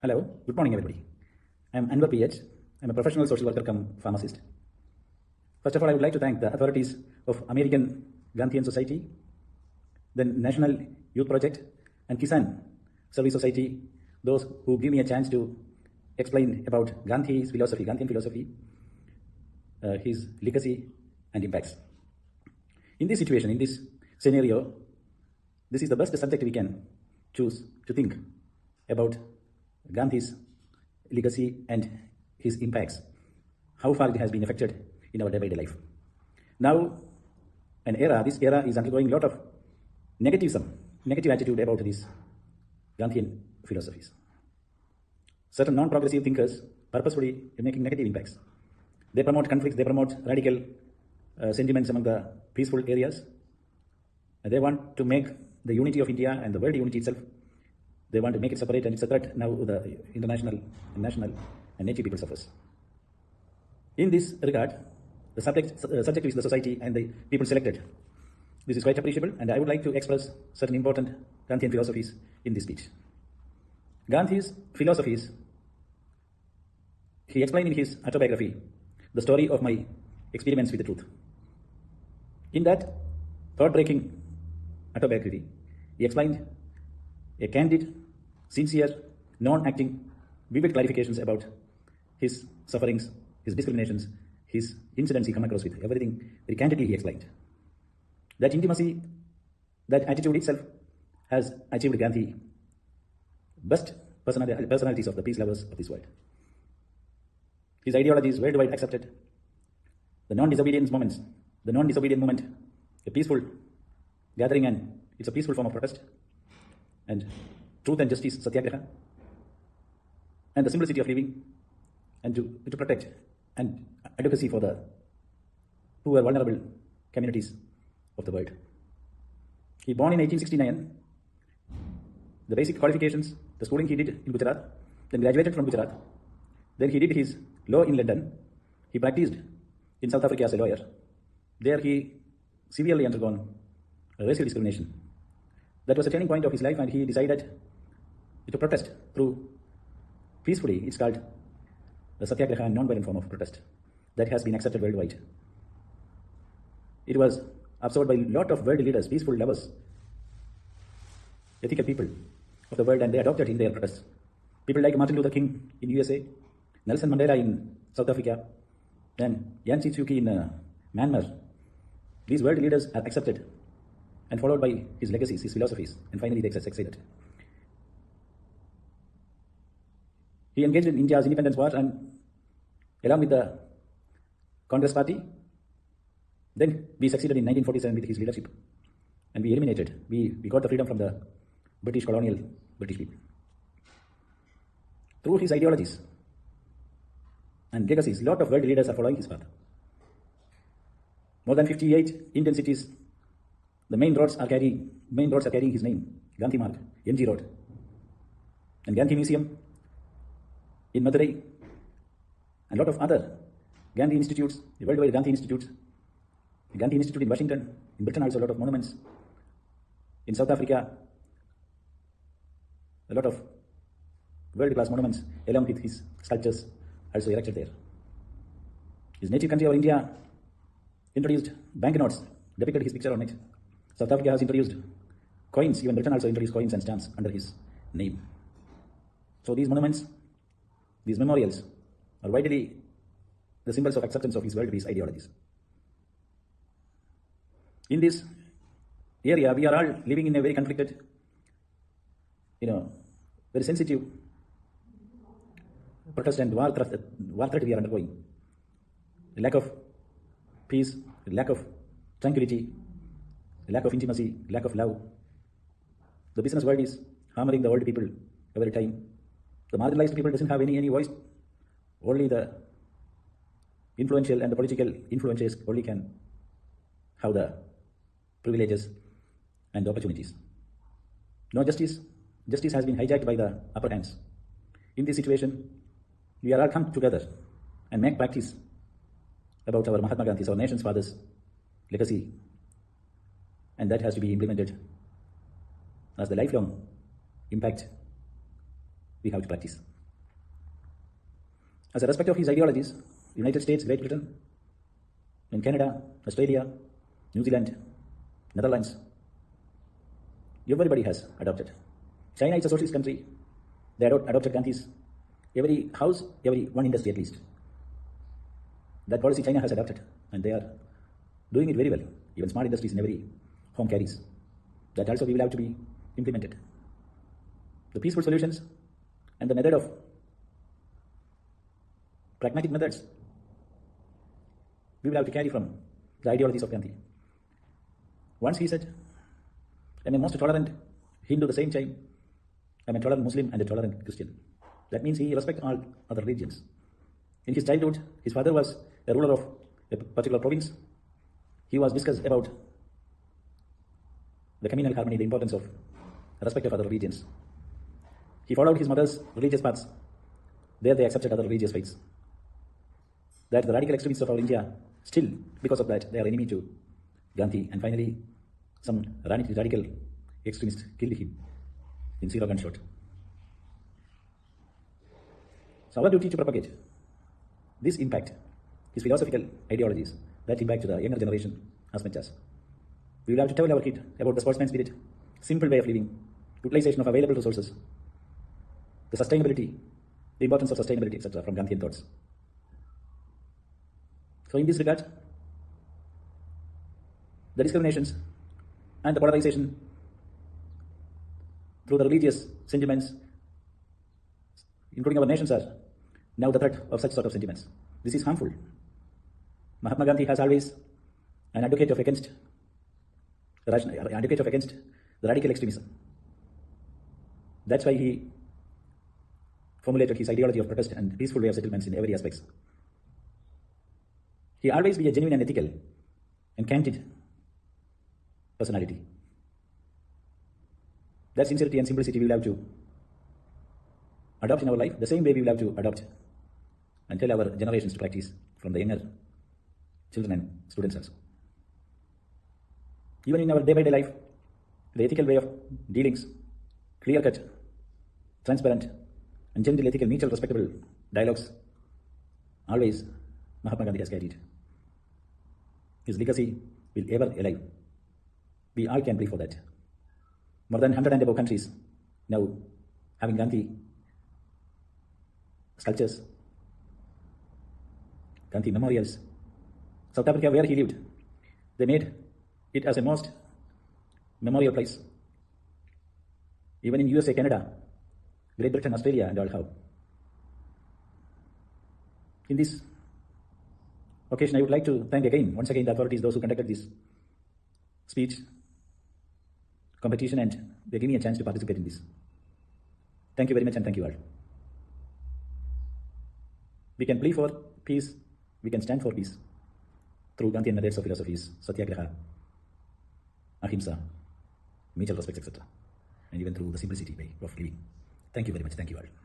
Hello, good morning everybody. I am Anwar PH. I am a professional social worker cum pharmacist. First of all, I would like to thank the authorities of American Gandhian Society, then National Youth Project and Kisan Service Society, those who give me a chance to explain about Gandhi's philosophy, Gandhian philosophy, his legacy and impacts. In this situation, in this scenario, this is the best subject we can choose to think about Gandhi's legacy and his impacts, how far it has been affected in our day-by-day life. Now, this era is undergoing a lot of negative attitude about these Gandhian philosophies. Certain non-progressive thinkers purposefully are making negative impacts. They promote conflicts, they promote radical sentiments among the peaceful areas. They want to make the unity of India and the world unity itself. They want to make it separate, and it's a threat now to the international, national, and native peoples of us. In this regard, the subject is the society and the people selected. This is quite appreciable, and I would like to express certain important Gandhian philosophies in this speech. Gandhi's philosophies, he explained in his autobiography, the story of my experiments with the truth. In that thought-breaking autobiography, he explained a candid, sincere, non-acting, vivid clarifications about his sufferings, his discriminations, his incidents he come across with, everything very candidly he explained. That intimacy, that attitude itself has achieved Gandhi best personalities of the peace lovers of this world. His ideology is worldwide accepted. The non-disobedience movement, a peaceful gathering, and it's a peaceful form of protest, and truth and justice, satyagraha, and the simplicity of living, and to protect and advocacy for the poor, vulnerable communities of the world. He born in 1869. The basic qualifications, the schooling he did in Gujarat, then graduated from Gujarat. Then he did his law in London. He practiced in South Africa as a lawyer. There he severely undergone racial discrimination. That was a turning point of his life, and he decided to protest through peacefully. It's called the satyagraha, and non-violent form of protest that has been accepted worldwide. It was absorbed by a lot of world leaders, peaceful lovers, ethical people of the world, and they adopted in their protests. People like Martin Luther King in USA, Nelson Mandela in South Africa, and Yang Chi in Myanmar. These world leaders are accepted and followed by his legacies, his philosophies, and finally they succeeded. He engaged in India's independence war, and along with the Congress party, then we succeeded in 1947 with his leadership, and we got the freedom from the British people. Through his ideologies and legacies, a lot of world leaders are following his path. More than 58 Indian cities, the main roads are carrying his name: Gandhi Marg, MG Road, and Gandhi Museum in Madurai, and a lot of other Gandhi institutes, the worldwide Gandhi institutes. The Gandhi Institute in Washington, in Britain also a lot of monuments. In South Africa, a lot of world-class monuments along with his sculptures also erected there. His native country of India introduced banknotes, depicted his picture on it. South Africa has introduced coins, even Britain also introduced coins and stamps under his name. So these monuments, these memorials are widely the symbols of acceptance of his world peace ideologies. In this area, we are all living in a very conflicted, very sensitive protest and war threat we are undergoing. Lack of peace, lack of tranquility, lack of intimacy, lack of love. The business world is hammering the old people every time. The marginalized people doesn't have any voice. Only the influential and the political influencers only can have the privileges and opportunities. No justice. Justice has been hijacked by the upper hands. In this situation, we are all come together and make practice about our Mahatma Gandhi's, our nation's father's legacy, and that has to be implemented as the lifelong impact we have to practice. As a respect of his ideologies, United States, Great Britain, in Canada, Australia, New Zealand, Netherlands, everybody has adopted. China is a socialist country. They adopted Gandhi's every house, every one industry at least. That policy China has adopted, and they are doing it very well. Even small industries in every home carries. That also we will have to be implemented. The peaceful solutions and the method of pragmatic methods we will have to carry from the ideologies of Gandhi. Once he said, I am a most tolerant Hindu the same time, I am a tolerant Muslim and a tolerant Christian. That means he respects all other religions. In his childhood, his father was a ruler of a particular province. He was discussed about the communal harmony, the importance of respect of other religions. He followed his mother's religious paths. There they accepted other religious faiths. That the radical extremists of our India, still, because of that, they are enemy to Gandhi. And finally, some radical extremists killed him in zero gunshot. So our duty to propagate this impact, his philosophical ideologies, that impact to the younger generation as much as. We will have to tell our kid about the sportsman spirit, simple way of living, utilization of available resources, the sustainability, the importance of sustainability, etc. from Gandhian thoughts. So in this regard, the discriminations and the polarization through the religious sentiments, including our nations, are now the threat of such sort of sentiments. This is harmful. Mahatma Gandhi has always an advocate of against the radical extremism. That's why he formulated his ideology of protest and peaceful way of settlements in every aspects. He always be a genuine and ethical and candid personality. That sincerity and simplicity we will have to adopt in our life, the same way we will have to adopt and tell our generations to practice from the younger children and students also. Even in our day-by-day life, the ethical way of dealings, clear-cut, transparent, and gentle, ethical, mutual, respectable dialogues, always Mahatma Gandhi has carried. His legacy will ever alive. We all can pray for that. More than 100 and above countries now having Gandhi sculptures, Gandhi memorials. South Africa, where he lived, they made it as a most memorial place. Even in USA, Canada, Great Britain, Australia, and all have. In this occasion, I would like to thank once again, the authorities, those who conducted this speech competition, and they gave me a chance to participate in this. Thank you very much, and thank you all. We can plea for peace, we can stand for peace through Gandhian methods of philosophies, satyagraha, ahimsa, mutual respect, etc. And even through the simplicity way of living. Thank you very much. Thank you all.